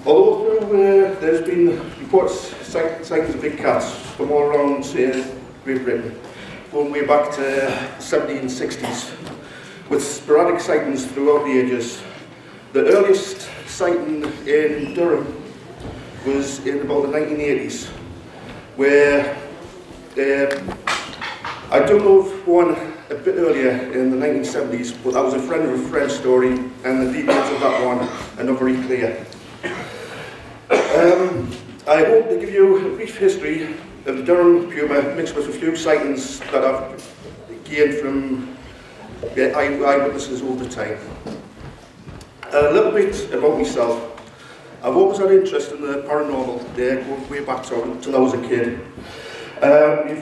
Although there's been reports sightings of big cats from all around Great Britain, going way back to the 1760s, with sporadic sightings throughout the ages. The earliest sighting in Durham was in about the 1980s, where I do know of one a bit earlier in the 1970s, but that was a friend of a friend story, and the details of that one are not very clear. I hope to give you a brief history of the Durham Puma, mixed with a few sightings that I've gained from eyewitnesses all the time. A little bit about myself. I've always had interest in the paranormal, going way back till I was a kid. My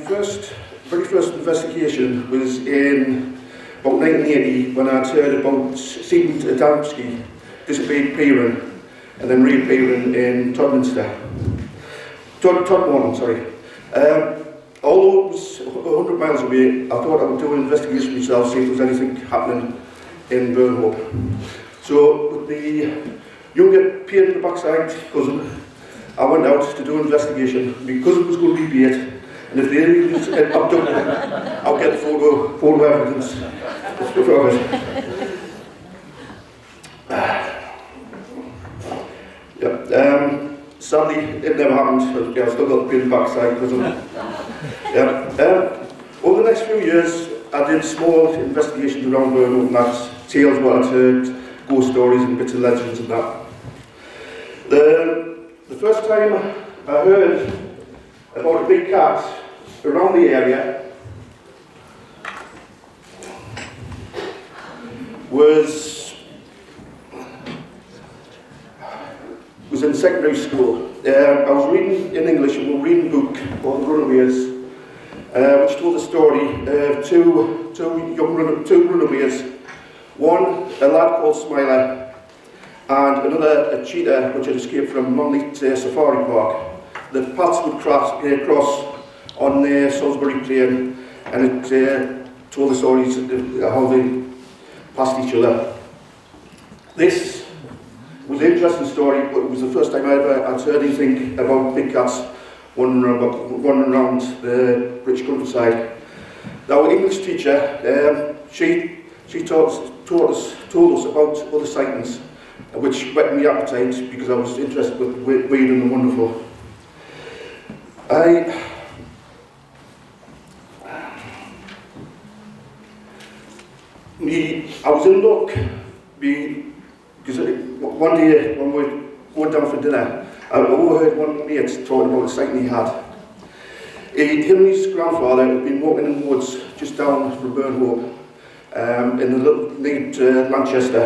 very first investigation was in about 1980, when I'd heard about seeing a Damski disappearing and then reappearing in Todmorton, sorry. Although it was 100 miles away, I thought I would do an investigation myself, see if there was anything happening in Burnhope. So, with the younger pain in the backside cousin, I went out to do an investigation. My cousin was going to be bait, and if the aliens abducted me, I'll get photo evidence of it. Sadly, it never happened. I've still got the pain in the backside cousin. Over the next few years, I did small investigations around Burnhope, and that's tales what I'd heard, ghost stories and bits of legends and that. The first time I heard about a big cat around the area was in secondary school. I was reading in English, and we were reading a book called Runaways, which told the story of two runaways. One, a lad called Smiler, and another, a cheetah, which had escaped from Monley Safari Park. The paths would cross on the Salisbury Plain, and it told the stories of how they passed each other. This was an interesting story, but it was the first time I'd heard anything about big cats wandering around the British countryside. Now, our English teacher, she told us about other sightings, which whetted my appetite because I was interested with weird and wonderful. I was in luck because one day when we went down for dinner, I overheard one mate talking about a sighting he had. Him and his grandfather had been walking in the woods just down from Burnhope, in the little near Manchester.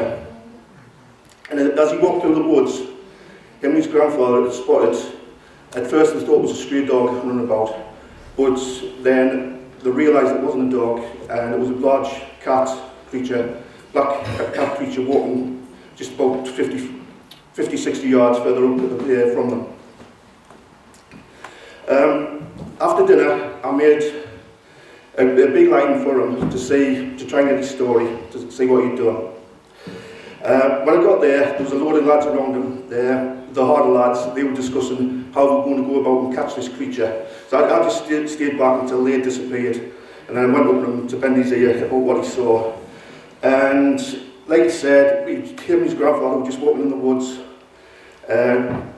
And as he walked through the woods, him and his grandfather had spotted, at first they thought it was a stray dog running about, but then they realised it wasn't a dog, and it was a large cat creature, black cat creature walking just about 50-60 yards further up from them. After dinner, I made a big line for him to try and get his story, to see what he'd done. When I got there was a load of lads around him, the harder lads. They were discussing how they were going to go about and catch this creature. So I just stayed back until they disappeared, and then I went up to bend his ear about what he saw. And like I said, him and his grandfather were just walking in the woods, and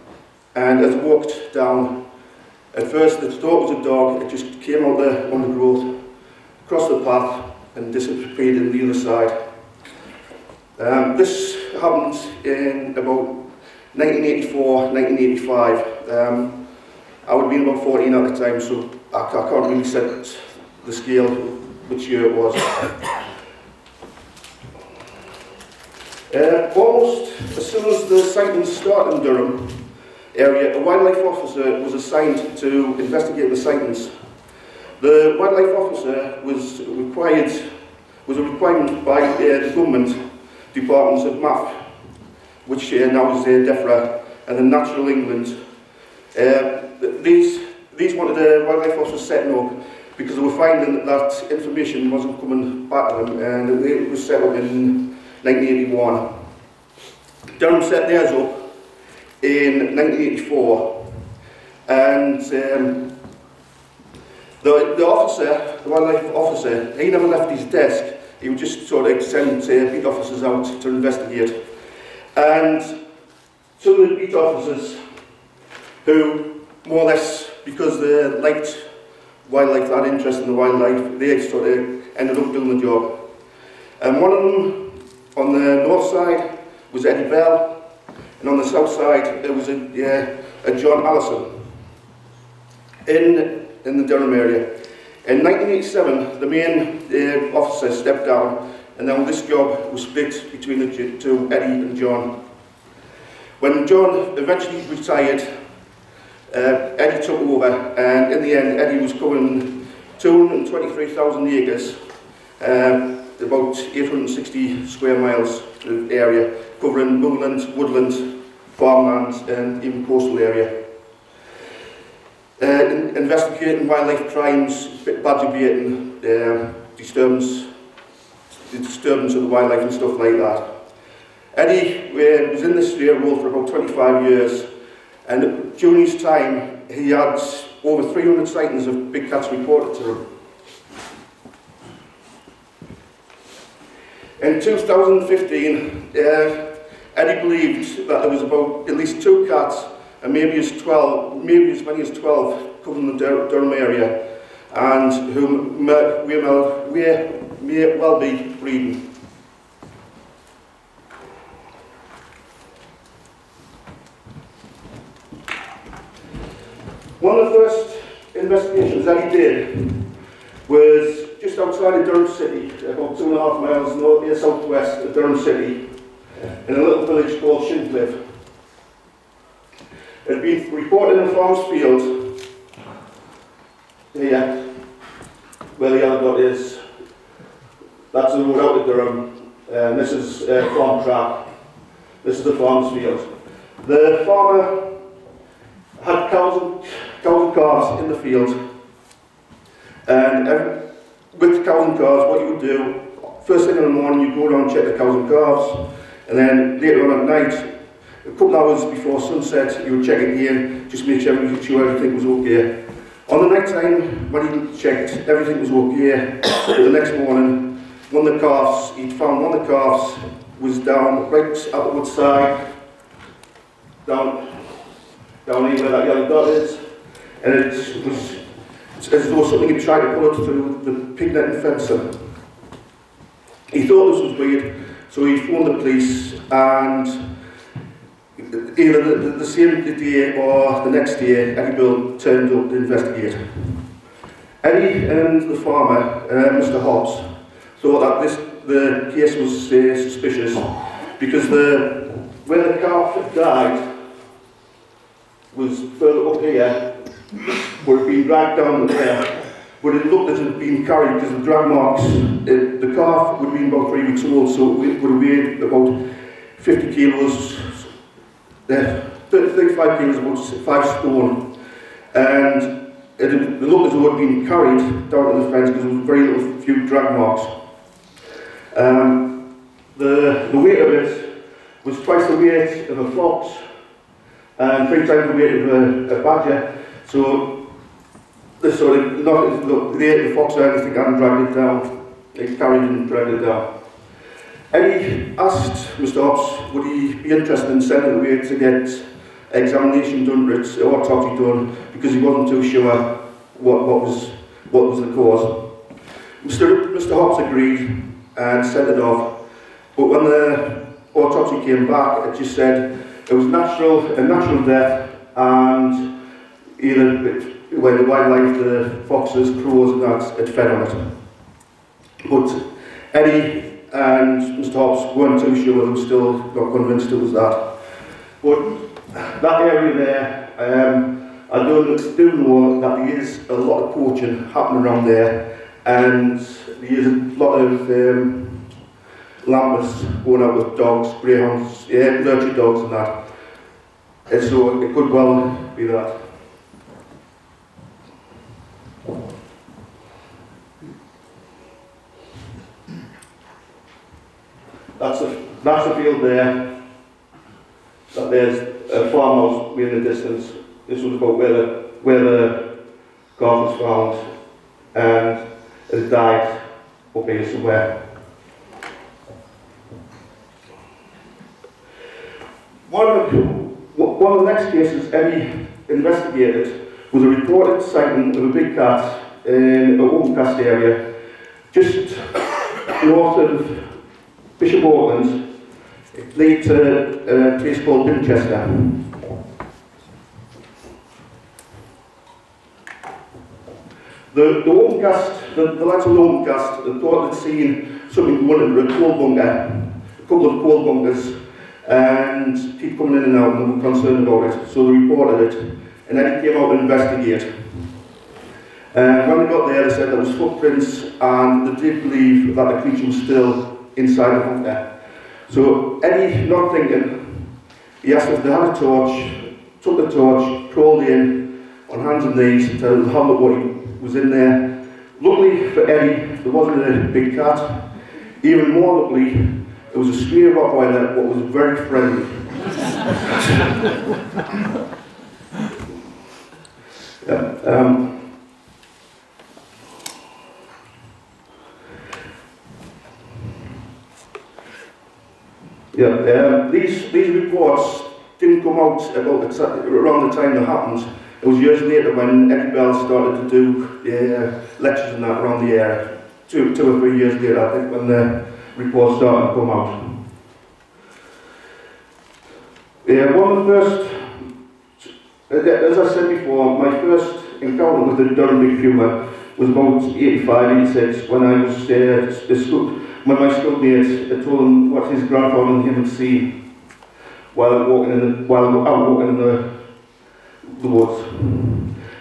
as I walked down, at first they thought it was a dog. It just came out there on the growth, crossed the path, and disappeared on the other side. This happened in about 1984, 1985. I would have been about 14 at the time, so I can't really set the scale which year it was. Almost as soon as the sightings started in Durham area, a wildlife officer was assigned to investigate the sightings. The wildlife officer was a requirement by the government departments of MAF, which now is DEFRA, and the Natural England. These wanted a wildlife officer setting up because they were finding that information wasn't coming back to them, and it was set up in 1981. Durham set theirs up in 1984, and the officer, the wildlife officer, he never left his desk. He would just sort of send beat officers out to investigate. And some of the beat officers, who more or less, because they liked wildlife, that interest in the wildlife, they sort of ended up doing the job. And one of them on the north side was Eddie Bell, and on the south side there was a John Allison in the Durham area. In 1987, the main officer stepped down, and then this job was split between the two, Eddie and John. When John eventually retired, Eddie took over, and in the end, Eddie was covering 223,000 acres, about 860 square miles of area, covering moorland, woodland, farmland, and even coastal area. Investigating wildlife crimes, badger baiting, disturbance of the wildlife and stuff like that. Eddie was in this role for about 25 years, and during his time he had over 300 sightings of big cats reported to him. In 2015, Eddie believed that there was about at least 2 cats, and maybe as many as 12 covering the Durham area, and whom may well be breeding. One of the first investigations that he did was just outside of Durham City, about 2.5 miles southwest of Durham City, in a little village called Shineliffe. It had been reported in a farmer's field here, where the other dot is. That's the road out of Durham, and this is farm track. This is the farmer's field. The farmer had cows and calves in the field, and with cows and calves, what you would do, first thing in the morning, you go around and check the cows and calves, and then later on at night, a couple hours before sunset, you would check it again, just make sure everything was okay. On the night time, when he checked, everything was okay. The next morning, he'd found one of the calves was down right at the woodside, down here where that yellow dot is, and it was as though something had tried to pull it through the pig netting fencing. He thought this was weird, so he phoned the police, and either the same day or the next day, Eddie Bill turned up to investigate. Eddie and the farmer, Mr. Hobbs, thought that the case was suspicious because where the calf had died was further up here, would have been dragged down there, but it looked as if it had been carried because the drag marks, the calf would have been about 3 weeks old, so it would have weighed about 50 kilos, 35 kilos, about 5 stone, and it looked as though it had been carried down to the fence because there was very few drag marks. The weight of it was twice the weight of a fox and 3 times the weight of a badger, so they sort of they ate the fox or anything and dragged it down. They carried and dragged it down. Eddie asked Mr. Hobbs would he be interested in sending away to get examination done, or autopsy done, because he wasn't too sure what was the cause. Mr. Hobbs agreed and sent it off, but when the autopsy came back, it just said it was a natural death, and either when the wildlife, the foxes, crows, and that had fed on it. But Eddie and Mr. Hobbs weren't too sure; they were still not convinced it was that. But that area there, I do know that there is a lot of poaching happening around there, and there is a lot of lampists going out with dogs, greyhounds, lurchy dogs and that. And so it could well be that. That's the field there. That there's a farmer way in the distance. This was about where the calf was found, and it had died up here somewhere. One of the next cases Eddie investigated was a reported sighting of a big cat in a Overcast area, just north of Bishop Auckland, lead to a place called Winchester. The lads of the Overcast thought they'd seen something running through a coal bunker, a couple of coal bunkers, and people coming in and out, and they were concerned about it, so they reported it, and then he came out to investigate. When they got there, they said there was footprints, and they did believe that the creature was still inside the bunker. So Eddie, not thinking, he asked if they had a torch, took the torch, crawled in on hands and knees to have a look what was in there. Luckily for Eddie, there wasn't a big cat. Even more luckily, it was a stray Rottweiler, what was very friendly. These reports didn't come out around the time they happened. It was years later when Eddie Bell started to do lectures and that around the area. 2 or 3 years later, I think, when the reports started to come out. One of the first, as I said before, my first encounter with the Durham Puma was about 85, 86, when I was when my schoolmates had told him what his grandfather and him had seen while out walking in the woods.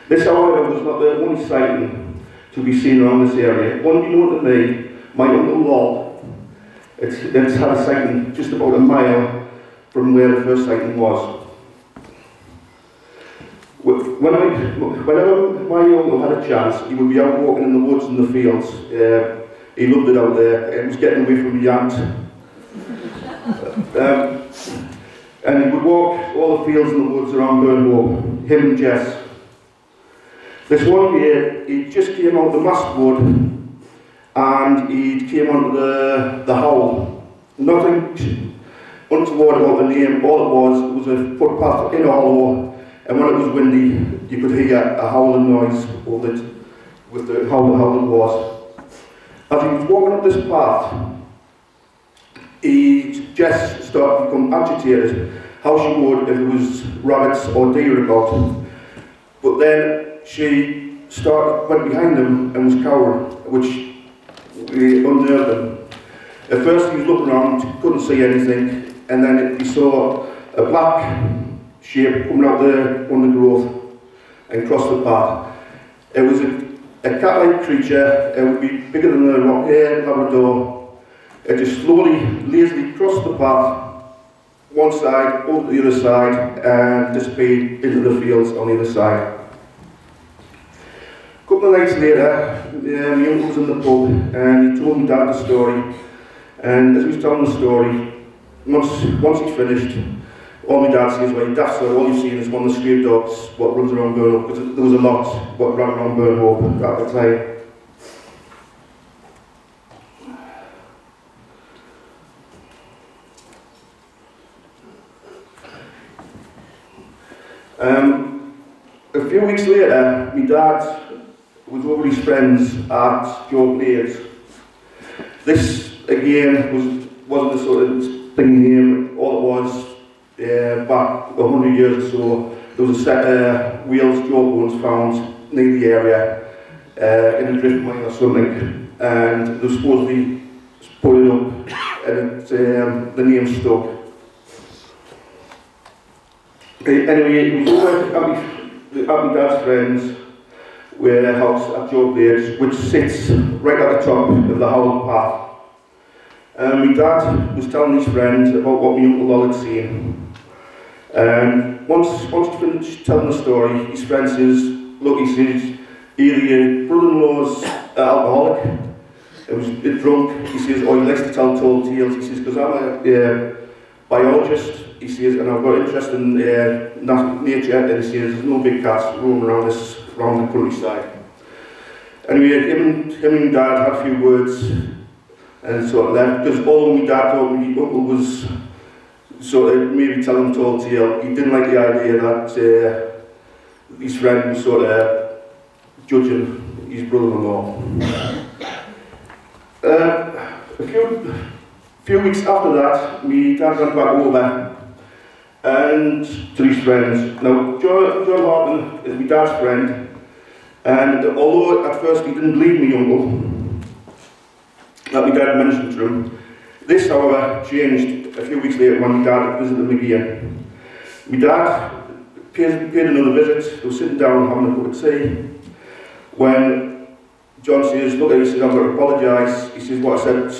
This, however, was not the only sighting to be seen around this area. One known to me, my uncle Lol, it's had a sighting just about a mile from where the first sighting was. Whenever my uncle had a chance, he would be out walking in the woods and the fields. He loved it out there. He was getting away from the ant. And he would walk all the fields and the woods around Burnhope, him and Jess. This one year, he just came out the mast wood and he came onto the howl. Nothing untoward about the name. All it was a footpath in a hollow, and when it was windy, you could hear a howling noise with how the howling was. As he was walking up this path, Jess started to become agitated, how she would if there was rabbits or deer about. But then she went behind him and was cowering, which unnerved him. At first he was looking around, couldn't see anything, and then he saw a black shape coming out the undergrowth and cross the path. It was a cat-like creature. It would be bigger than a rock-haired Labrador. It just slowly, lazily crossed the path, one side, over to the other side, and disappeared into the fields on the other side. A couple of nights later, my uncle was in the pub, and he told me dad the story. And as he was telling the story, once he'd finished, all my dad says, well, daft, so all you've seen is one of the stray dogs what runs around Burnhope, because there was a lot what ran around Burnhope at the time. A few weeks later, my dad was over his friends at Joe Blades. This again wasn't the sort of thing name. All it was, back 100 years or so, there was a set of wheels jawbones found near the area in a drift mine or something, and they supposedly put it up, and the name stuck. Anyway, it was over at my dad's friends' warehouse at Joe Blades, which sits right at the top of the Howell path. My dad was telling his friends about what my uncle Lol had seen. And once he finished telling the story, his friend says, look, he says, either your brother-in-law's alcoholic, he was a bit drunk, he says, or he likes to tell tall tales. He says, because I'm a biologist, he says, and I've got interest in nature, and he says there's no big cats roaming around the countryside. Anyway, him and Dad had a few words and sort of left, because all my dad thought my uncle was sort of maybe telling a tall tale. He didn't like the idea that his friend was sort of judging his brother-in-law. A few weeks after that, my dad went back over and to his friends. Now, John Harpen is my dad's friend, and although at first he didn't believe me uncle, that my dad mentioned to him, this, however, changed a few weeks later when my dad visited him again. My dad paid another visit. They were sitting down having a cup of tea when John says, look, he says, I'm going to apologise. He says, what I said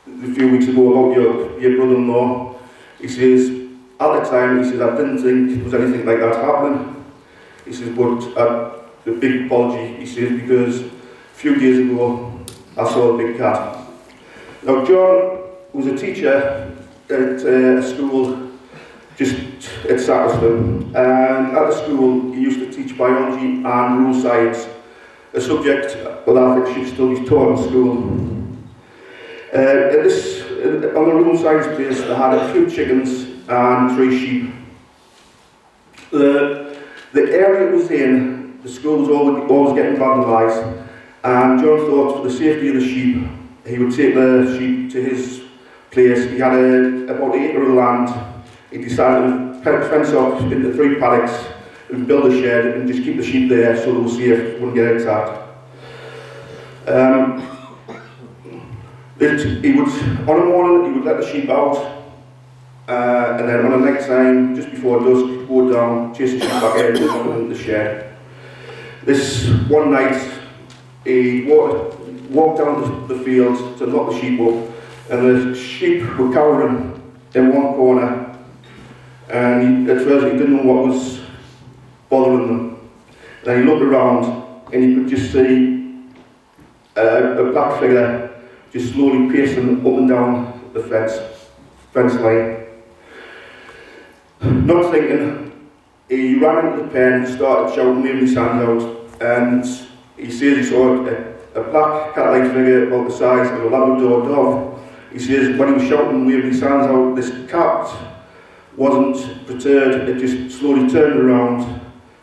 a few weeks ago about your brother-in-law. He says, at the time, he says, I didn't think there was anything like that happening. He says, but a big apology, he says, because a few days ago, I saw a big cat. Now, John was a teacher at a school just at Sackersley, and at the school, he used to teach biology and rural science, a subject that I think should still be taught in school. On the rural science place, they had a few chickens and 3 sheep. The area it was in, the school was always getting vandalised, and John thought for the safety of the sheep, he would take the sheep to his place. He had about 1 acre of land. He decided to fence off into 3 paddocks and build a shed and just keep the sheep there so they were safe, wouldn't get attacked. On a morning, he would let the sheep out, and then on the next time, just before dusk, he'd go down, chase the sheep back in the shed. This one night, he walked down the field to lock the sheep up, and the sheep were cowering in one corner, and at first he didn't know what was bothering them. Then he looked around, and he could just see a black figure just slowly pacing up and down the fence line. Not thinking, he ran into the pen and started shouting, waving his hand out, and he says he saw a black cat-like figure about the size of a Labrador dog. He says when he was shouting and waving his hands out, this cat wasn't perturbed, it just slowly turned around,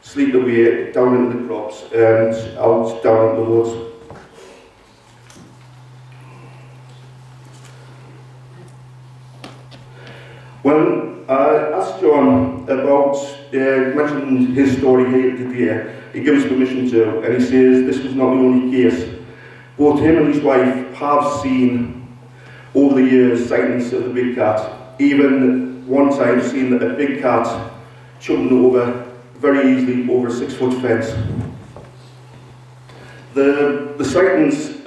slipped away down into the crops and out down into the woods. When I asked John about mentioning his story here today, he gave us permission to, and he says this was not the only case. Both him and his wife have seen over the years sightings of the big cat. Even one time seen a big cat jumping over very easily over a 6-foot fence. The sightings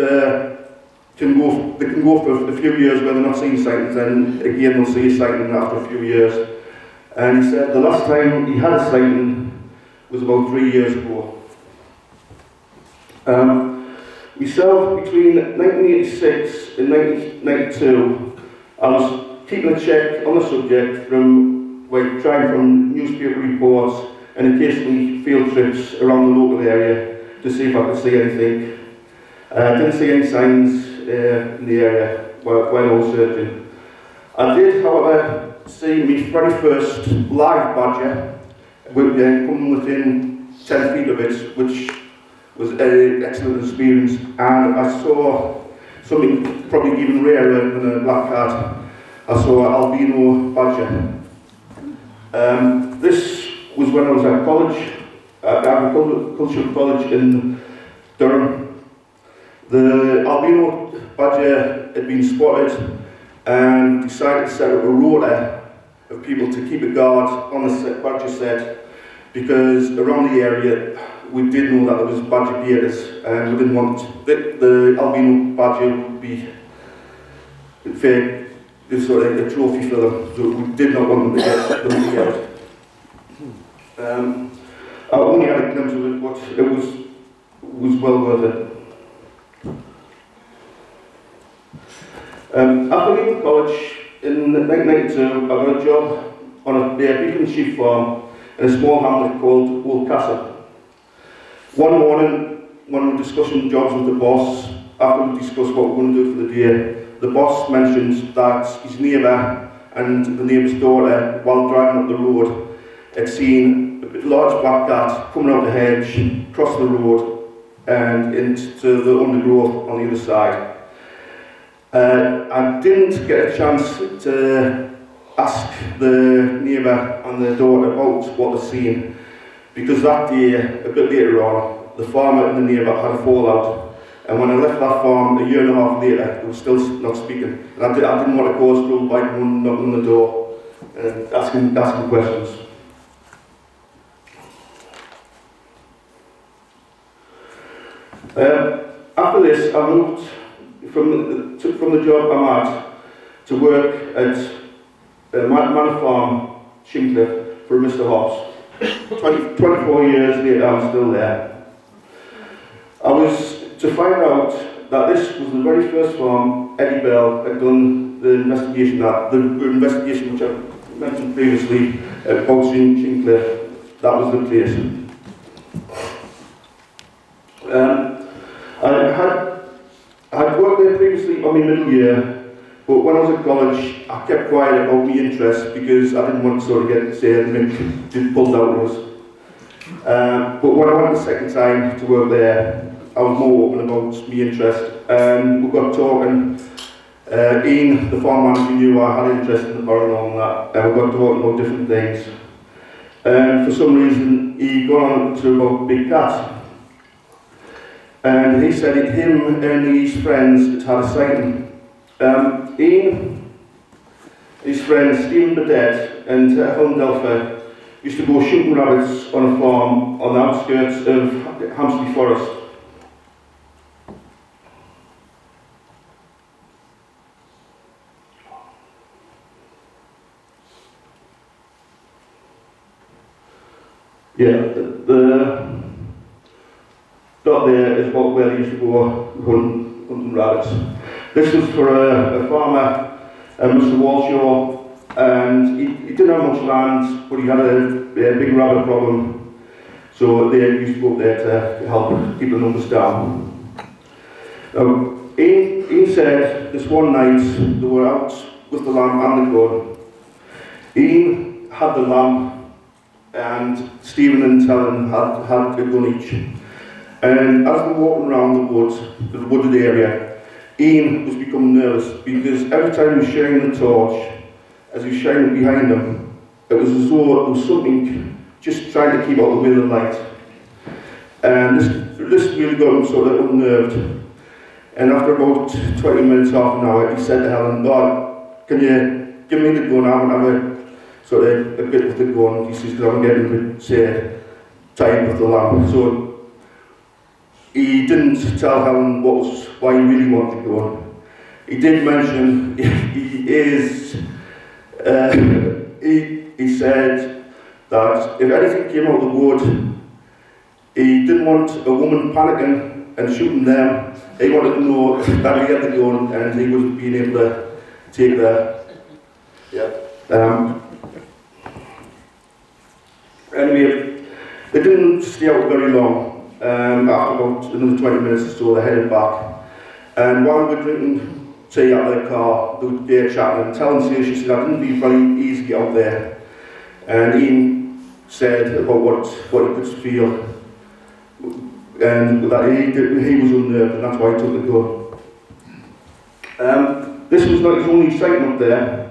can go for a few years where they're not seeing sightings, and again they'll see a sighting after a few years. And he said the last time he had a sighting was about 3 years ago. Myself, between 1986 and 1992, I was keeping a check on the subject trying from newspaper reports and occasionally field trips around the local area to see if I could see anything. I didn't see any signs in the area while I was searching. I did, however, see my very first live badger coming within 10 feet of it, which was an excellent experience, and I saw something probably even rarer than a black cat. I saw an albino badger. This was when I was at college, at Agricultural College in Durham. The albino badger had been spotted and decided to set up a rota of people to keep a guard on the badger set, because around the area we did know that there was badger beaters, and we didn't want the albino badger would be sort of a trophy for them, so we did not want them to get out. I only had a glimpse of it, but it was well worth it. After leaving college in 1992, I got a job on a beacon sheep farm in a small hamlet called Old Castle. One morning, when we were discussing jobs with the boss, after we discussed what we were going to do for the day, the boss mentioned that his neighbour and the neighbour's daughter, while driving up the road, had seen a large black cat coming out the hedge, across the road, and into the undergrowth on the other side. I didn't get a chance to ask the neighbour and the daughter about what they'd seen, because that day, a bit later on, the farmer and the neighbour had a fallout, and when I left that farm a year and a half later, they were still not speaking. And I didn't want to cause trouble by knocking on the door and asking questions. After this, I moved from the job I'm at to work at Manor Farm, Shineliffe, for Mr. Hobbs. 24 years later, I'm still there. I was to find out that this was the very first farm Eddie Bell had done the investigation which I mentioned previously about Shineliffe. That was the place. I had worked there previously on my middle year, but when I was at college, I kept quiet about my interest because I didn't want to sort of get pulled out of us. But when I went the second time to work there, I was more open about my interest, and we got talking. Ian, the farm manager, knew I had interest in the paranormal, and we got talking about different things. And for some reason, he got on to about big cats. And he said him and his friends had a sighting. Ian, his friends Stephen Burdett and Helen Delphi used to go shooting rabbits on a farm on the outskirts of Hamsterley Forest. Yeah, the dot there is where they used to go hunting rabbits. This was for a farmer, Mr. Walshaw, and he didn't have much land, but he had a big rabbit problem, so they used to go up there to help keep the numbers down. Now, Ian said this one night they were out with the lamb and the gun. Ian had the lamb, and Stephen and Helen had a gun each. And as we were walking around the wooded area, Ian was becoming nervous because every time he was sharing the torch, as he was shining it behind him, it was as though there was something just trying to keep out the way of the light. And this really got him sort of unnerved. And after about 20 minutes, half an hour, he said to Helen, "Lord, can you give me the gun? I want to have a sort of a bit with the gun." He says, "Because I'm getting a bit tired with the lamp." So he didn't tell Helen why he really wanted to go on. He did mention he said that if anything came out of the wood, he didn't want a woman panicking and shooting them. He wanted to know that he had the gun and he was being able to take the. Anyway, they didn't stay out very long. After about another 20 minutes or so, they headed back. And while we were drinking tea out of their car, they were there chatting, and Helen says, she said, "I didn't feel very easy out there." And Ian said about what he could feel, and that he was unnerved, and that's why he took the gun. This was not his only sighting up there.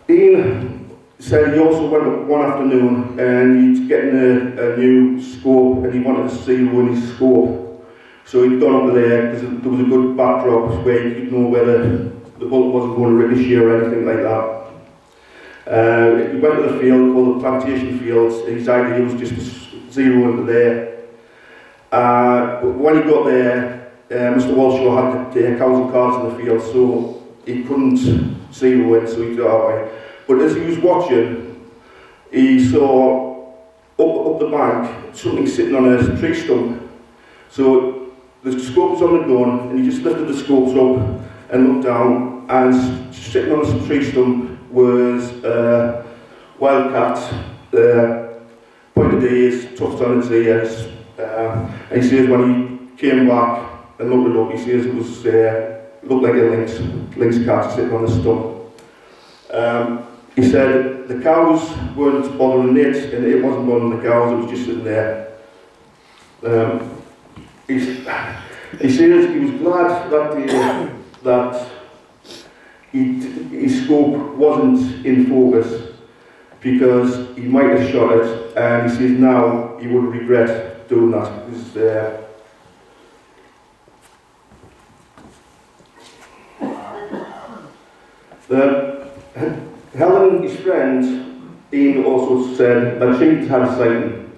Ian said he also went up one afternoon and he'd getting a new scope and he wanted to see in his scope. So he'd gone up there because there was a good backdrop where you could know whether the bullet wasn't going to ricochet or anything like that. He went to the field called the plantation fields, and his idea was just to zero into there. But when he got there, Mr. Walshaw had the cows and calves in the field, so he couldn't zero in, so he got away. But as he was watching, he saw up the bank something sitting on a tree stump. So the scope was on the gun, and he just lifted the scopes up and looked down, and sitting on a tree stump was wildcat, pointed ears, tufts on its ears. And he says when he came back and looked it up, he says it was looked like a lynx cat sitting on the stump. He said the cows weren't bothering it, and it wasn't bothering the cows, it was just sitting there. He says he was glad that day that his scope wasn't in focus, because he might have shot it, and he says now he would regret doing that. Because, Helen, his friend, Ian, also said that she had a sighting.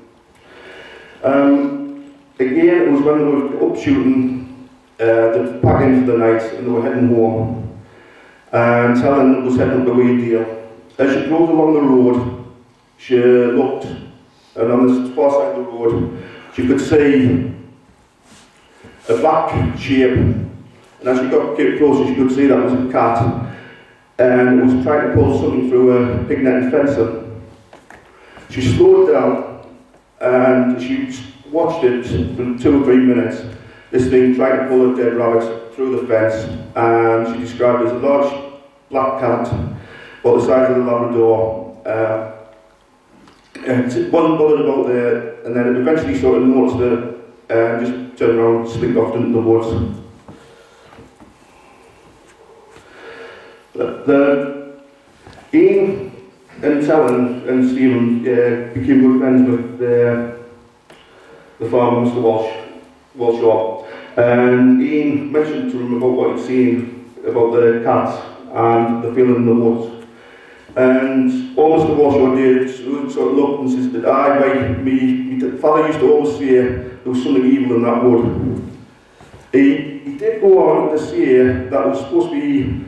Again, it was when they were up shooting the pack in for the night and they were heading home. And Helen was heading up the Weedale. As she drove along the road, she looked, and on the far side of the road, she could see a black shape. And as she got closer, she could see that was a cat. And it was trying to pull something through a pig netting fencing. She slowed down and she watched it for 2 or 3 minutes. This thing tried to pull a dead rabbit through the fence, and she described it as a large black cat, about the size of a Labrador. And it wasn't bothered about there, and then it eventually sort of noticed it and just turned around and slipped off into the woods. Ian and Helen and Stephen became good friends with the farmer, Mr. Walshaw, and Ian mentioned to him about what he'd seen about the cat and the feeling in the woods. And all Mr. Walshaw did sort of look and says that my father used to always say there was something evil in that wood. He did go on to say that was supposed to be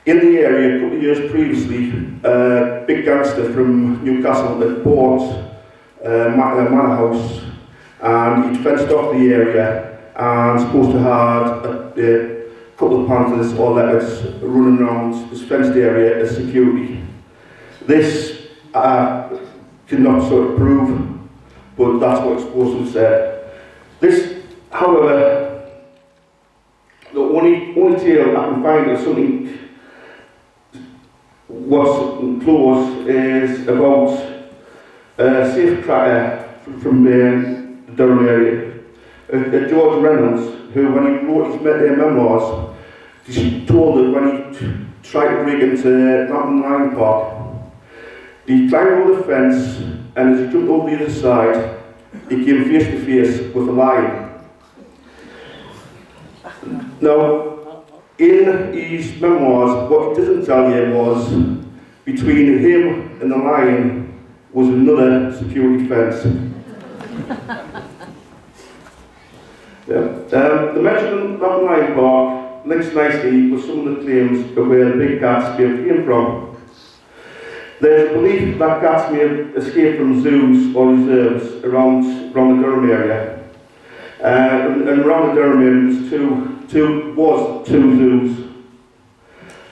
in the area a couple of years previously, a big gangster from Newcastle that bought a manor house, and he'd fenced off the area and supposed to have a couple of panthers or leopards running around this fenced area as security. This cannot sort of prove, but that's what it's supposed to have said. This, however, the only tale I can find of something what's close is about a safe cracker from the Durham area. George Reynolds, who when he wrote his memoirs, he told that when he tried to break into Lambton Lion Park, he climbed over the fence, and as he jumped over the other side, he came face to face with a lion. Now, in his memoirs, what he doesn't tell you was between him and the lion was another security fence. The mentioned Lambton Lion Park links nicely with some of the claims of where the big cats came from. There's a belief that cats may have escaped from zoos or reserves around the Durham area. And around the Durham area was two zoos.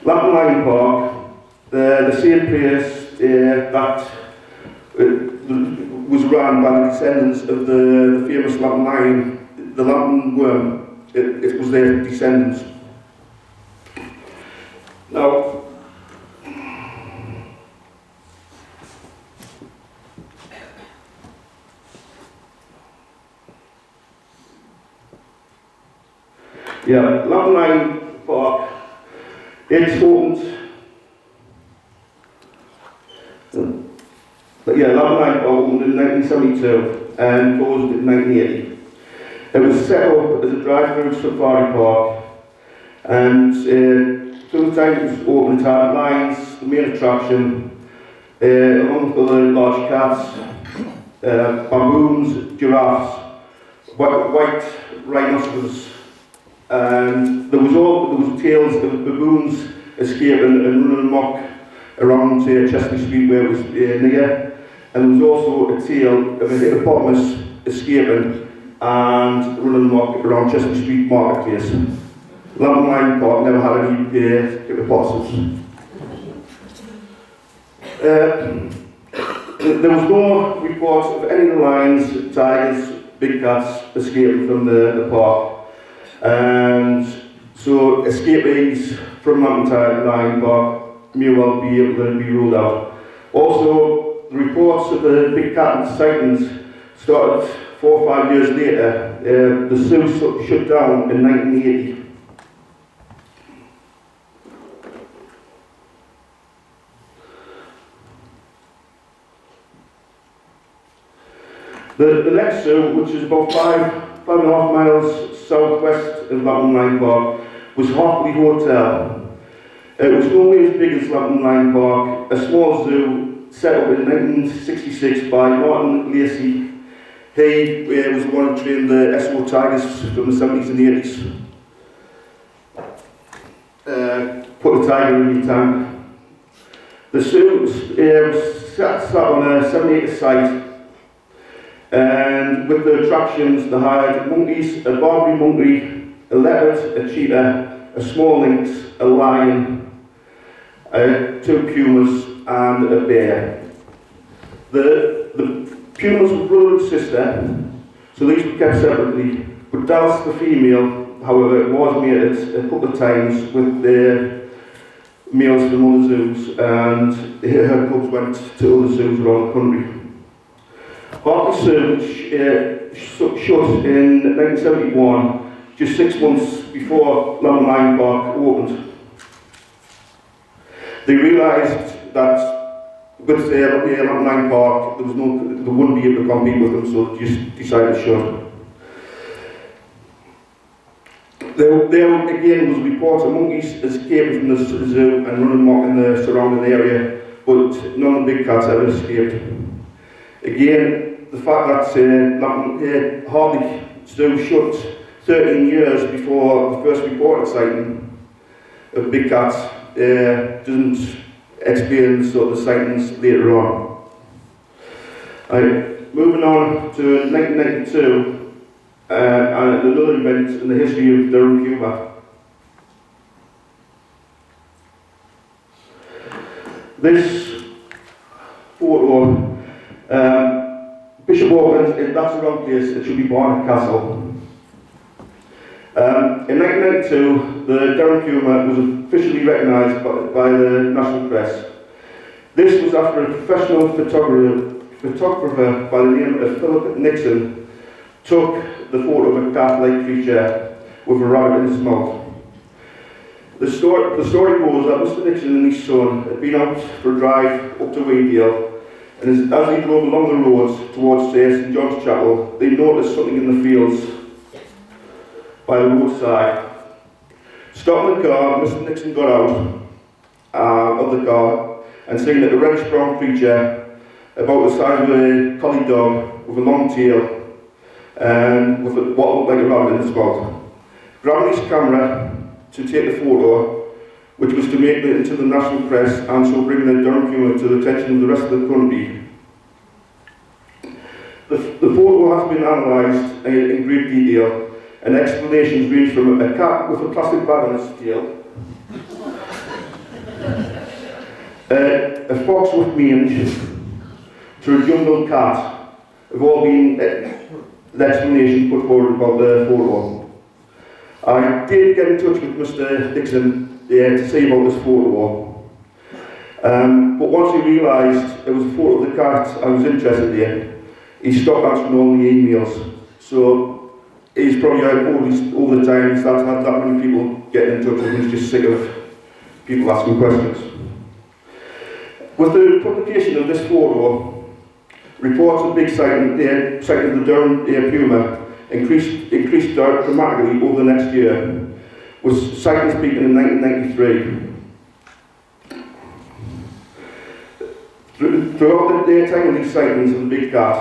Lambton Lion Park, the same place that was run by the descendants of the famous Lambton lion, the Lambton worm. It was their descendants. Now, Lambton Lion Park, it's opened. Lambton Lion Park opened in 1972 and closed in 1980. It was set up as a drive-through safari park, and through the time it was opened, it had lions, the main attraction, along with other large cats, baboons, giraffes, white rhinoceros. And there was tales of baboons escaping and running amok around Chestnut Street where it was near, and there was also a tale of a hippopotamus escaping and running amok around Chestnut Street Marketplace. Lambton Lion Park never had any hippopotamus. There was no reports of any of the lions, tigers, big cats escaping from the park, and so escapees from Lambton Lion Park may well be able to be ruled out. Also, the reports of the big cat sightings started 4 or 5 years later. The zoo shut down in 1980. The next zoo, which is about 5.5 miles southwest of Lambton Lion Park, was Harperley Hotel. It was nowhere as big as Lambton Lion Park, a small zoo set up in 1966 by Martin Lacey. He was the one who trained the SO Tigers from the 70s and 80s. Put a tiger in your tank. The zoo was sat on a 7-acre site, and with the attractions they hired monkeys, a Barbary monkey, a leopard, a cheetah, a small lynx, a lion, 2 pumas and a bear. The pumas were brother and sister, so these were kept separately, but Dallas the female, however, was mated a couple of times with the males from other zoos, and her cubs went to other zoos around the country. Harperley Zoo shut in 1971, just 6 months before Lambton Lion Park opened. They realised that with Lambton Lion Park, they wouldn't be able to compete with them, so they just decided to shut. There again was reports of monkeys escaping from the zoo and running amok in the surrounding area, but none of the big cats ever escaped. Again, the fact that Harperley Zoo shut 13 years before the first reported sighting of big cats doesn't explain sort of the sightings later on. Moving on to 1992, and another event in the history of Durham Puma. This photo, Bishop Auckland, that's the wrong place, it should be Barnet Castle. In 1992, the Durham Puma was officially recognised by the national press. This was after a professional photographer by the name of Philip Nixon took the photo of a cat-like creature with a rabbit in its mouth. The story goes that Mr. Nixon and his son had been out for a drive up to Waydale, and as they drove along the roads towards St. John's Chapel, they noticed something in the fields by the roadside. Stopping the car, Mr. Nixon got out of the car and seen a reddish-brown creature about the size of a collie dog with a long tail and with what looked like a rabbit in its mouth. Grabbing his camera to take the photo, which was to make it into the national press and so bring the Durham Puma to the attention of the rest of the country. The photo has been analysed in great detail, and explanations range from a cat with a plastic bag on its tail, a fox with mange, to a jungle cat, have all been the explanation put forward about the photo. I did get in touch with Mr. Dixon to see about this photo, but once he realised it was a photo of the cat I was interested in, he stopped answering all the emails. So he's probably had all the time he's had that many people getting in touch with him, he's just sick of people asking questions. With the publication of this photo, reports of big sighting of the Durham Puma increased dramatically over the next year, with sightings peaking in 1993. Throughout the daytime of these sightings of the big cat,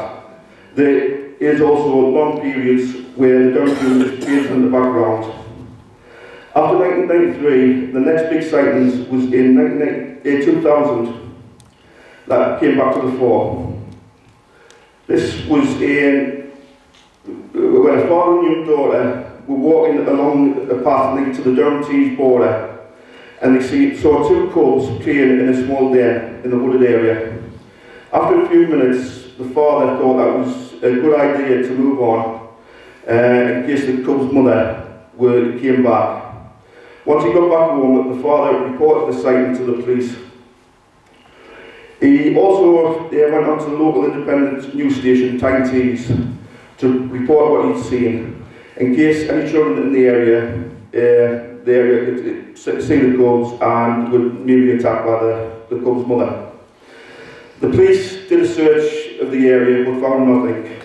there is also long periods where the Durham Puma is fading in the background. After 1993, the next big sightings was in 2000 that came back to the fore. This was when a father and young daughter were walking along a path linked to the Durham Tees border. and they saw two cubs playing in a small den in the wooded area. After a few minutes, the father thought that was a good idea to move on in case the cub's mother came back. Once he got back home, the father reported the sighting to the police. He also went on to the local independent news station, Time Tees, to report what he'd seen, in case any children in the area could see the cubs and would maybe be attacked by the cub's mother. The police did a search of the area but found nothing.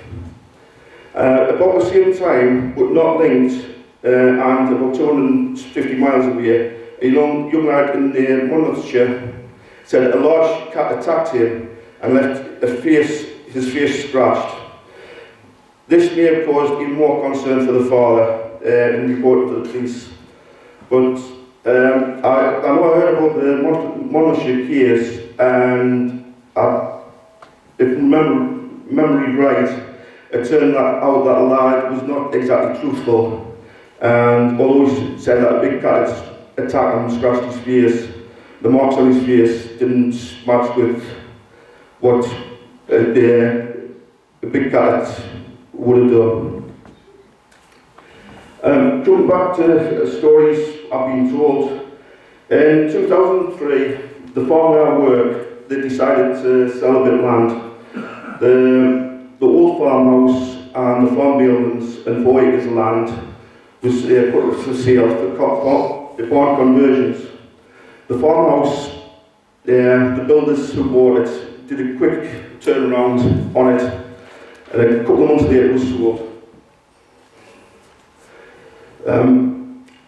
About the same time, but not linked, and about 250 miles away, a young lad in Monmouthshire said a large cat attacked him and left his face scratched. This may have caused even more concern for the father in reporting to the police. But I know I heard about the Monmouthshire case, and if memory right, it turned out that the lad was not exactly truthful. And although he said that a big cat attacked him and scratched his face, the marks on his face didn't match with what a big cat would have done. Going back to stories I've been told, in 2003, the farm where I work, they decided to sell a bit of land. The old farmhouse and the farm buildings and 4 acres of land was put up for sale for barn conversions. The farmhouse, the builders who bought it did a quick turnaround on it, and a couple of months later it was sold.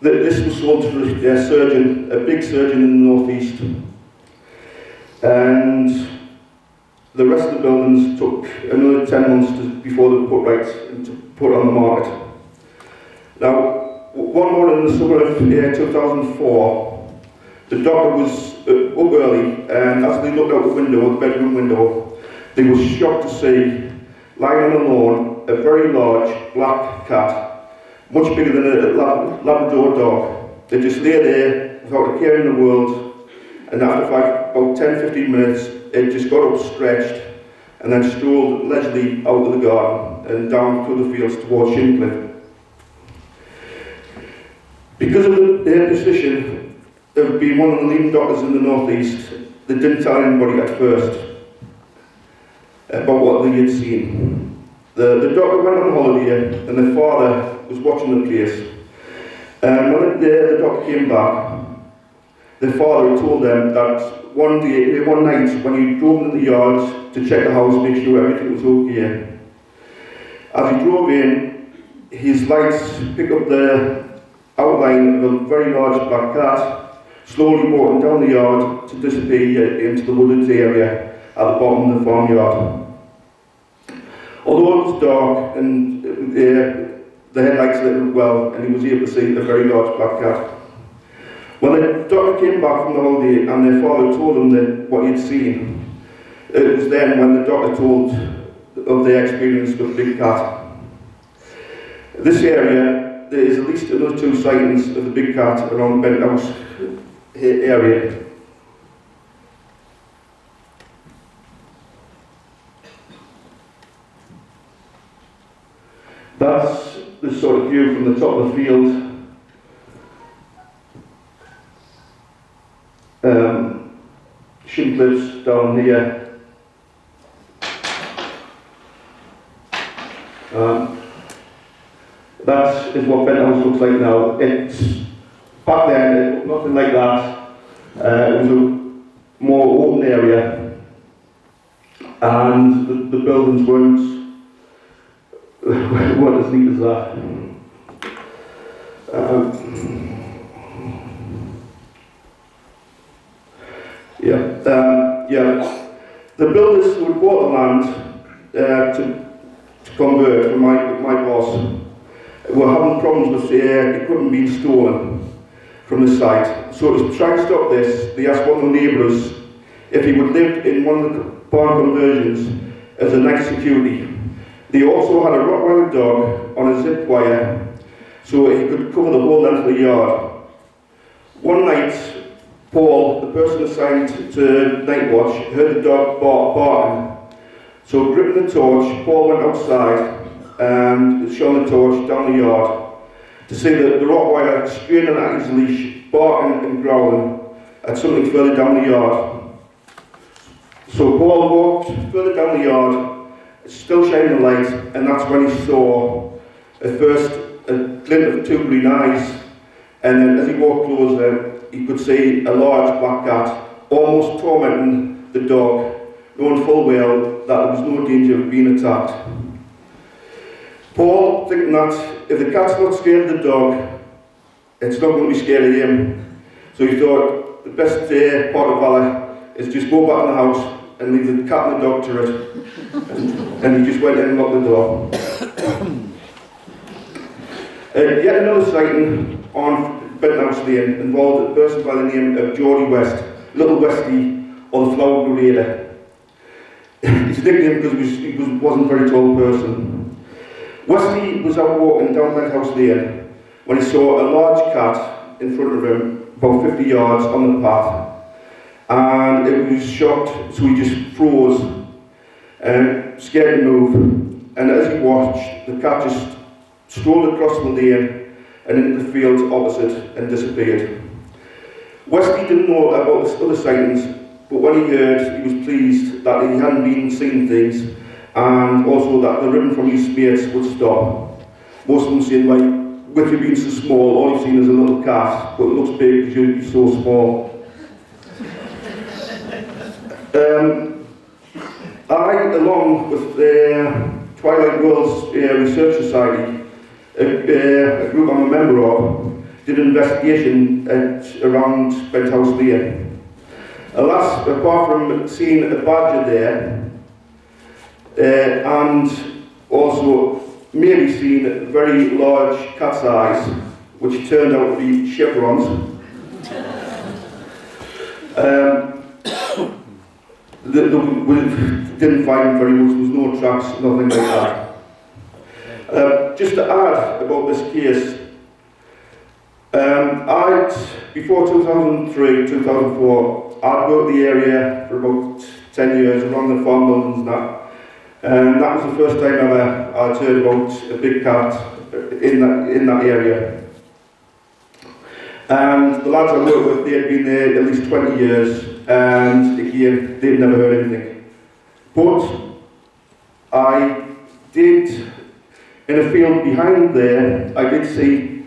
This was sold to a big surgeon in the northeast, and the rest of the buildings took another 10 months before they were put right to put on the market. Now, one morning in the summer of 2004, the doctor was up early, and as they looked out the window, the bedroom window, they were shocked to see, lying on the lawn, a very large black cat, much bigger than a Labrador dog. They just lay there without a care in the world, and after about 10-15 minutes, it just got up stretched and then strolled leisurely out of the garden and down through the fields towards Shineliffe. Because of their position of being one of the leading doctors in the northeast, they didn't tell anybody at first about what they had seen. The doctor went on holiday and the father was watching the place. And when the doctor came back, the father had told them that one night when he drove in the yard to check the house, make sure everything was okay. As he drove in, his lights picked up the outline of a very large black cat, slowly walking down the yard to disappear into the wooded area at the bottom of the farmyard. Although it was dark and the headlights lit well, and he was able to see a very large black cat. When the doctor came back from the holiday and their father told him what he'd seen, it was then when the doctor told of their experience with the big cat. This area, there is at least another 2 sightings of the big cat around the Benthouse area. That's the sort of view from the top of the field. Shineliffe's down here. That is what Benthouse looks like now. It's back then, it looked nothing like that. It was a more open area, and the buildings weren't as neat as that. The builders who had bought the land to convert from my boss were having problems with the equipment being stolen from the site. So to try and stop this, they asked one of the neighbours if he would live in one of the barn conversions as a night security. They also had a Rottweiler dog on a zip wire so he could cover the whole length of the yard. One night, Paul, the person assigned to night watch, heard the dog barking. So gripping the torch, Paul went outside and shone the torch down the yard to see the Rottweiler straining at his leash, barking and growling at something further down the yard. So Paul walked further down the yard, still shining the light, and that's when he saw at first a glint of two green eyes, and then as he walked closer he could see a large black cat almost tormenting the dog, knowing full well that there was no danger of being attacked. Paul, thinking that if the cat's not scared of the dog, it's not going to be scared of him, so he thought the best part of valor is just go back in the house and leave the cat and the dog to it. And he just went in and locked the door. Yet another sighting on Benthouse Lane involved a person by the name of Geordie West, Little Westy, or the Flower Grader. His nickname because he wasn't a very tall person. Westy was out walking down Benthouse Lane when he saw a large cat in front of him, about 50 yards on the path. And it was shocked, so he just froze and scared to move. And as he watched, the cat just strolled across the lane and into the fields opposite and disappeared. Westy didn't know about the other sightings, but when he heard, he was pleased that he hadn't been seeing things, and also that the ribbon from his mates would stop. Most of them saying, like, with you being so small, all you've seen is a little cat, but it looks big because you're so small. I, along with the Twilight Worlds Research Society, a group I'm a member of, did an investigation around Benthouse Lane. Alas, apart from seeing a badger there, and also maybe seeing very large cat's eyes, which turned out to be chevrons, we didn't find very much. There was no tracks, nothing like that. Just to add about this case, before 2003, 2004, I'd worked the area for about 10 years around the farm buildings and that. And that was the first time ever I'd heard about a big cat in that area. And the lads I worked with, they had been there at least 20 years, and again, they'd never heard anything. But I did, in a field behind there, I did see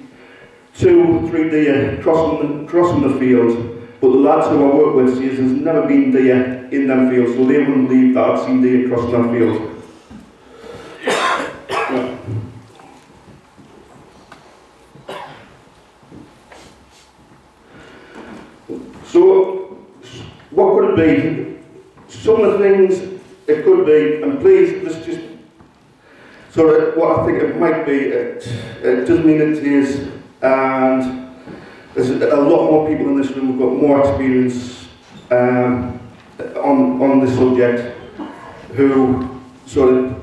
2 or 3 deer crossing the field, but the lads who I work with say there's never been deer in them fields, so they wouldn't believe that I'd seen deer crossing that field. So, what could it be? Some of the things it could be, and please, this just sort of what I think it might be, it doesn't mean it is, and there's a lot more people in this room who've got more experience on this subject, who sort of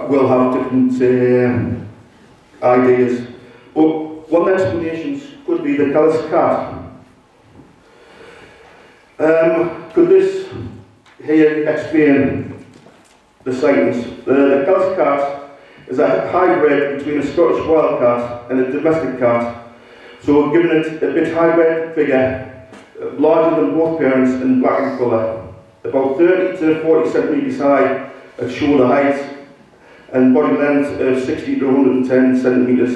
will have different ideas. But one of the explanations could be the Kellas Cat. Could this here explain the sightings? The Kellas Cat is a hybrid between a Scottish wild cat and a domestic cat, so giving it a bit hybrid figure, larger than both parents and black in colour, about 30 to 40 centimetres high at shoulder height, and body length of 60 to 110 centimetres,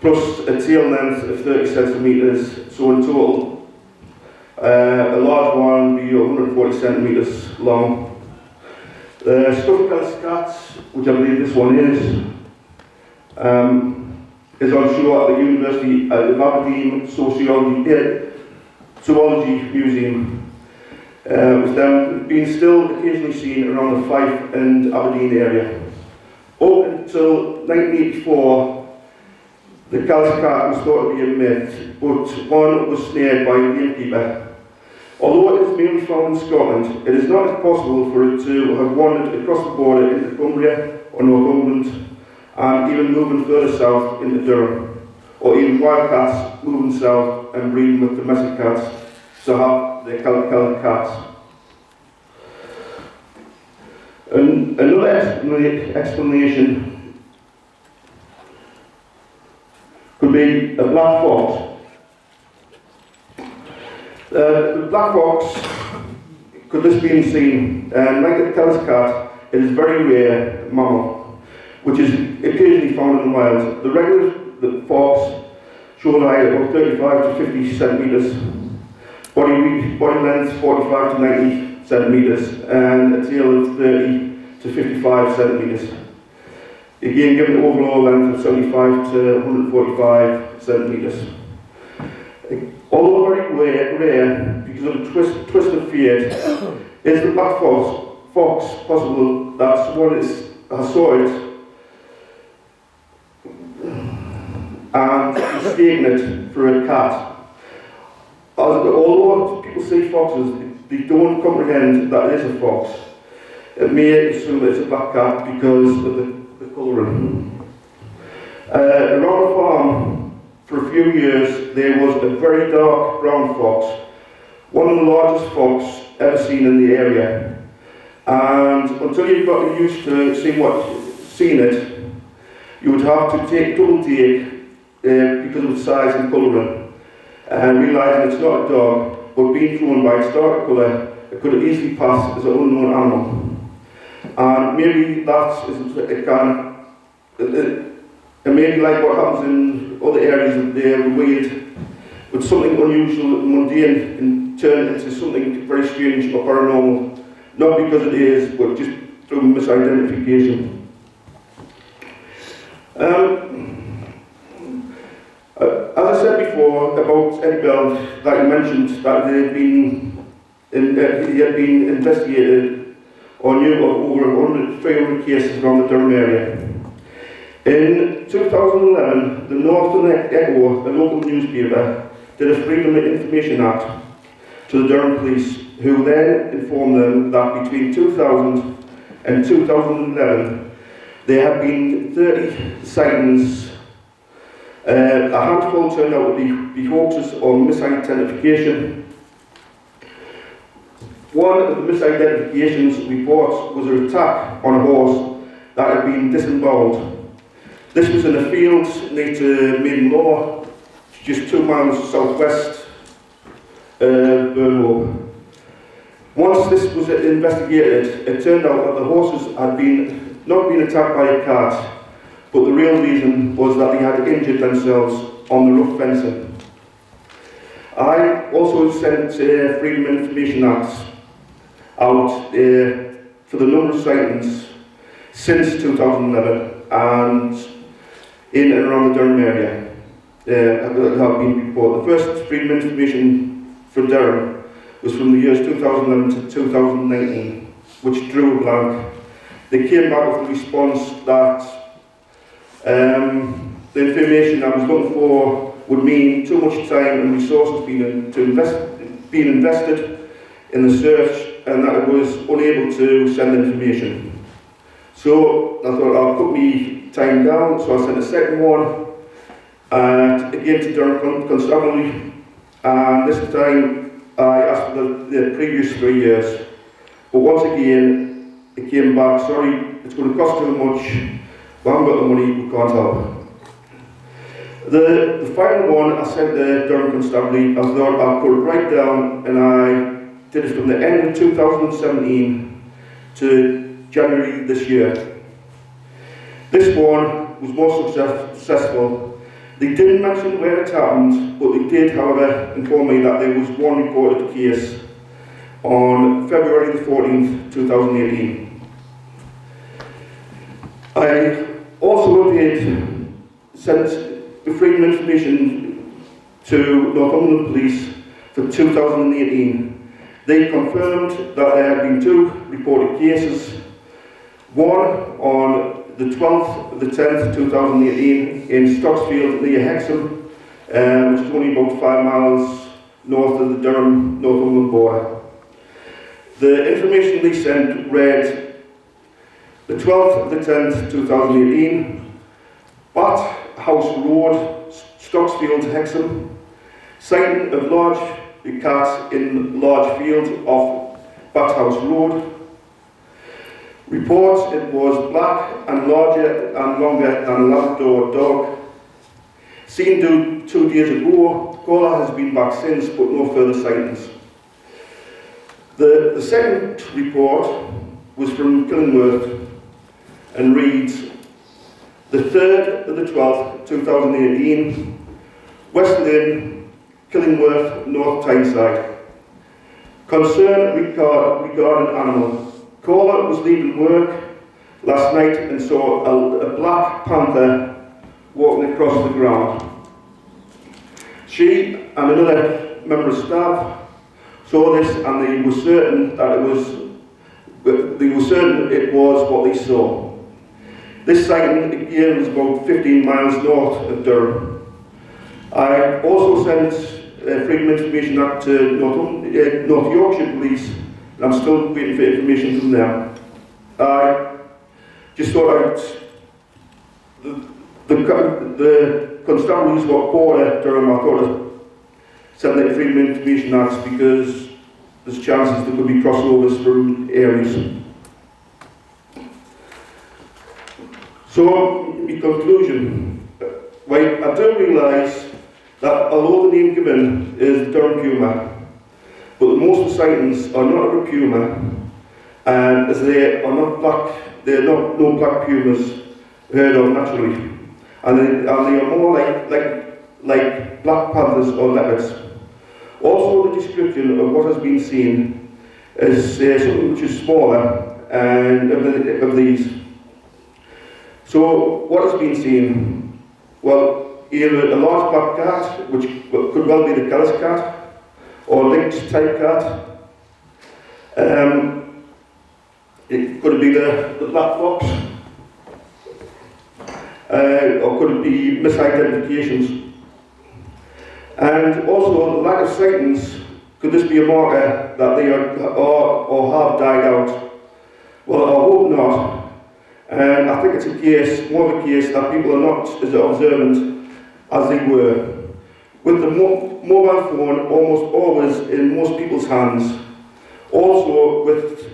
plus a tail length of 30 centimetres, so in total a large one would be 140 centimetres long. The stuffed Kellas Cat, which I believe this one is on show at the University of Aberdeen Zoology Museum, with them being still occasionally seen around the Fife and Aberdeen area. Up until 1984, the Kellas Cat was thought to be a myth, but one was snared by a gamekeeper. Although it is mainly found in Scotland, it is not possible for it to have wandered across the border into Cumbria or Northumberland, and even moving further south into Durham, or even wild cats moving south and breeding with domestic cats to have the Kellas Cat. And another explanation could be a black fox. The black fox could this be seen, and like the Kellas Cat, it is very rare mammal, which is occasionally found in the wild. The regular fox shows a height about 35 to 50 centimetres, body length 45 to 90 centimetres, and a tail of 30 to 55 centimetres. Again, given an overall length of 75 to 145 centimetres. Although very rare because of the twist of fate, is the black fox possible that someone has saw it and mistaken it for a cat? Although people see foxes, they don't comprehend that it is a fox. It may assume it's a black cat because of the colouring. Around the farm, for a few years, there was a very dark brown fox, one of the largest fox ever seen in the area. And until you got used to seeing it, you would have to double take because of its size and colouring, and realising it's not a dog, but being thrown by its dark colour, it could easily pass as an unknown animal. And maybe it may be like what happens in other areas that they're weird, with something unusual and mundane and turn into something very strange or paranormal, not because it is, but just through misidentification. As I said before about Eddie Bell, that he mentioned that he had been investigated or knew of over 300 cases around the Durham area. In 2011, the Northern Echo, a local newspaper, did a Freedom of Information Act to the Durham police, who then informed them that between 2000 and 2011, there had been 30 sightings. A handful turned out to be hoaxes or misidentification. One of the misidentifications reports was an attack on a horse that had been disemboweled. This was in a field near to Maiden Law, just 2 miles southwest of Burnham. Once this was investigated, it turned out that the horses had not been attacked by a cat, but the real reason was that they had injured themselves on the rough fencing. I also sent Freedom of Information Acts out for the number of sightings since 2011 and in and around the Durham area have been reported. The first Freedom of Information for Durham was from the years 2011 to 2019, which drew a blank. They came back with a response that the information I was looking for would mean too much time and resources being invested in the search, and that it was unable to send information. So I thought I'll put my time down, so I sent a second one, again to Durham Constabulary, and this time I asked for the previous 3 years. But once again, it came back, sorry, it's going to cost too much, we haven't got the money, we can't help. The final one I sent to Durham Constabulary, I thought I'd put it right down, and I did it from the end of 2017 to January this year. This one was more successful. They didn't mention where it happened, but they did, however, inform me that there was one reported case on February the 14th, 2018. I also sent the Freedom of Information to Northumberland Police for 2018. They confirmed that there had been 2 reported cases, one on the 12th of the 10th, 2018 in Stocksfield near Hexham, which is only about 5 miles north of the Durham-Northumberland border. The information they sent read, the 12th of the 10th, 2018, Bat House Road, Stocksfield, Hexham, sighting of large the cat in large fields off Bathhouse Road. Reports it was black and larger and longer than a Labrador dog. Seen 2 days ago, Koala has been back since, but no further sightings. The second report was from Killingworth and reads, the 3rd of the 12th, 2018, West Lane, Killingworth, North Tyneside. Concern regarding animal. Caller was leaving work last night and saw a black panther walking across the ground. She and another member of staff saw this and they were certain that it was what they saw. This sighting again was about 15 miles north of Durham. I also sent Freedom of Information Act to North Yorkshire Police, and I'm still waiting for information from them. I just thought the constabularies were border Durham. I thought I'd send the Freedom of Information Act because there's chances there could be crossovers from areas. So, in conclusion, I do realise that although the name given is Durham Puma, but most of the sightings are not of a puma, and as they are not black, no black pumas heard of naturally, and they are more like black panthers or leopards. Also, the description of what has been seen is something which is smaller and of these. So, what has been seen? Well, either a large black cat, which could well be the Kellas Cat, or lynx type cat. It could be the black fox, or could it be misidentifications? And also, the lack of sightings, could this be a marker that they are or have died out? Well, I hope not. And I think it's more of a case that people are not as observant as they were. With the mobile phone almost always in most people's hands. Also with,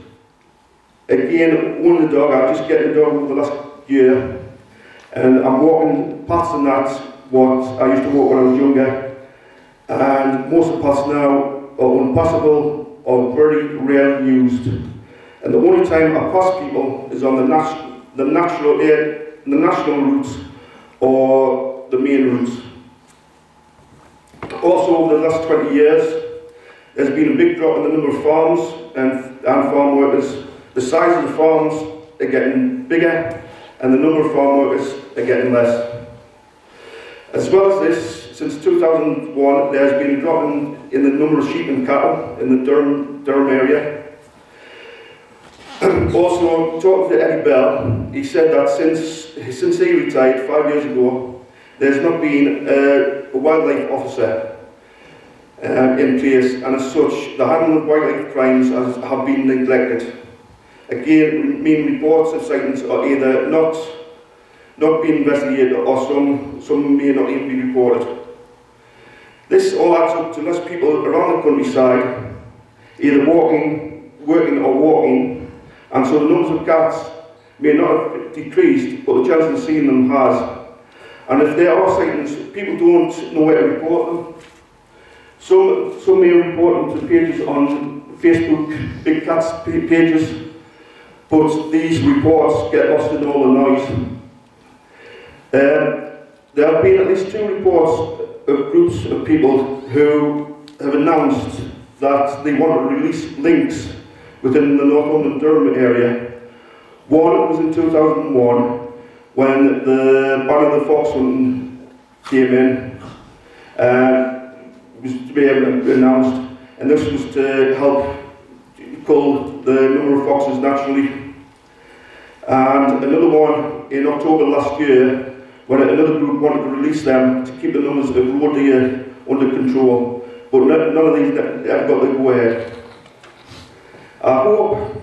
again, owning a dog, I just get a dog over the last year, and I'm walking paths and that's what I used to walk when I was younger, and most of the paths now are unpassable or very rarely used. And the only time I pass people is on the national routes or the main routes. Also, over the last 20 years, there's been a big drop in the number of farms and farm workers. The size of the farms are getting bigger, and the number of farm workers are getting less. As well as this, since 2001, there's been a drop in the number of sheep and cattle in the Durham area. Also, talking to Eddie Bell, he said that since he retired 5 years ago, there's not been a wildlife officer in place, and as such, the handling of wildlife crimes have been neglected. Again, main reports of sightings are either not being investigated, or some may not even be reported. This all adds up to less people around the countryside, either working or walking, and so the numbers of cats may not have decreased, but the chance of seeing them has. And if there are sightings, people don't know where to report them. Some may report them to pages on Facebook, big cats pages, but these reports get lost in all the noise. There have been at least 2 reports of groups of people who have announced that they want to release lynx within the Northumberland Durham area. One was in 2001 when the ban of the fox hunting came in. It was to be announced, and this was to help cull the number of foxes naturally. And another one in October last year, when another group wanted to release them to keep the numbers of roe deer under control, but none of these ever got the go-ahead. I hope,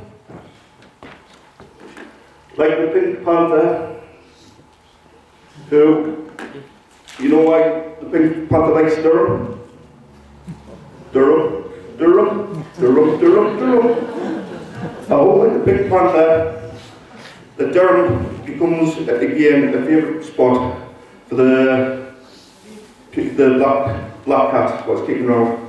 like the Pink Panther, who, you know why the Pink Panther likes Durham? Durham, Durham, Durham, Durham, Durham. Now, like the Pink Panther, the Durham becomes again a favourite spot for the black cat what's kicking around.